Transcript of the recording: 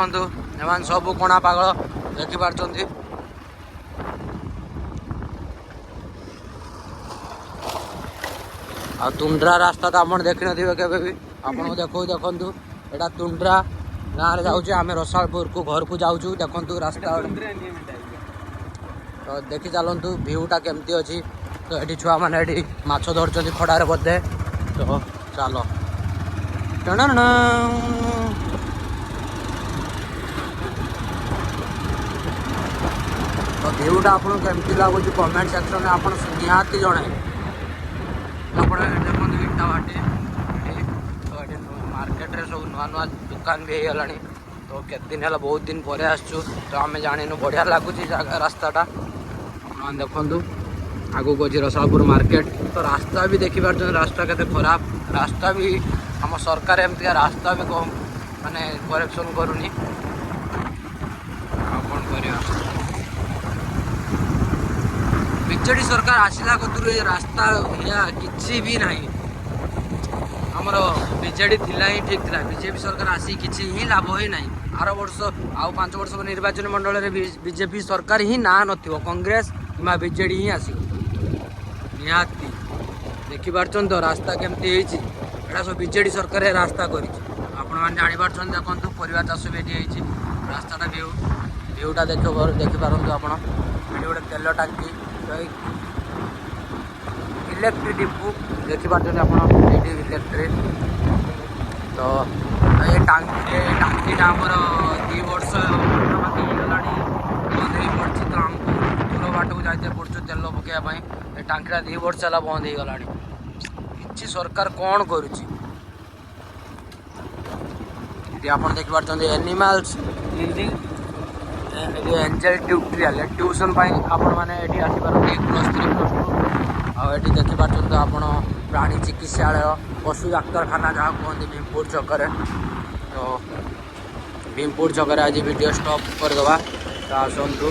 एमान सब कोणा पागल देखिपार आ तुंड्रा रास्ता तो आप देखी न के भी आपको देखो देखु एटा तुंड्रा गाँव में जाऊँ आम रसालपुर को घर को जाऊँ देखु रास्ता तो देखी चलतु भ्यूटा केमती अच्छी तो ये छुआ मैंने माछ धरती खड़ारे बोधे तो चलो तो भ्यूटा आपको केमती लगुच कमेंट सेक्शन में आप निहाती जन देखते इटा बाटे तो ये मार्केट रे सब नुआ नुआ दुकान भी हो गला तो केते दिन है बहुत दिन पर आसचु तो आम जानु बढ़िया लगुच रास्ताटा देखु आगू को रसालपुर मार्केट तो रास्ता भी देखिपार रास्ता केते खराब रास्ता भी आम सरकार एमती रास्ता भी कम माने करेक्शन करूनी कौन कर बीजेडी सरकार आसला कतुर रास्ता या किसी भी नहीं आमर बीजेडी थिला ही ठीक थिला बीजेपी सरकार आसी किसी ही लाभ ही नहीं आर वर्ष आउ 5 वर्ष निर्वाचन मंडल में बीजेपी सरकार ही ना नथिबो कांग्रेस कि बीजेडी ही आस निहाती देखिपार तो रास्ता केमती होता सब बीजेडी सरकार रास्ता कर जापार देखो परिवार चाष भी ये रास्ताटा भ्यूटा देखिपार आप गोटे तेल टांकी इलेक्ट्रिक डिपो देखिपार आप इलेक्ट्रिक तो ये टांकीटा आमर 2 वर्ष होगा बंद हो पड़ी तो आमको दूर बाट को जाते पड़ू तेल पकड़ापी ये टांकीटा 2 वर्ष है बंद हो गला कि सरकार कौन करुच्ची आप देखिपार एनिमल्स एंजल ट्यूटोरियल ट्यूशन आपण मैंने ये आसपार +3 +2 आठी देखिपार आप प्राणी चिकित्सालय पशु डाक्तरखाना जहाँ कहते भीमपुर छकरे तो भीमपुर छकरे आज वीडियो स्टॉप करदे तो आसतु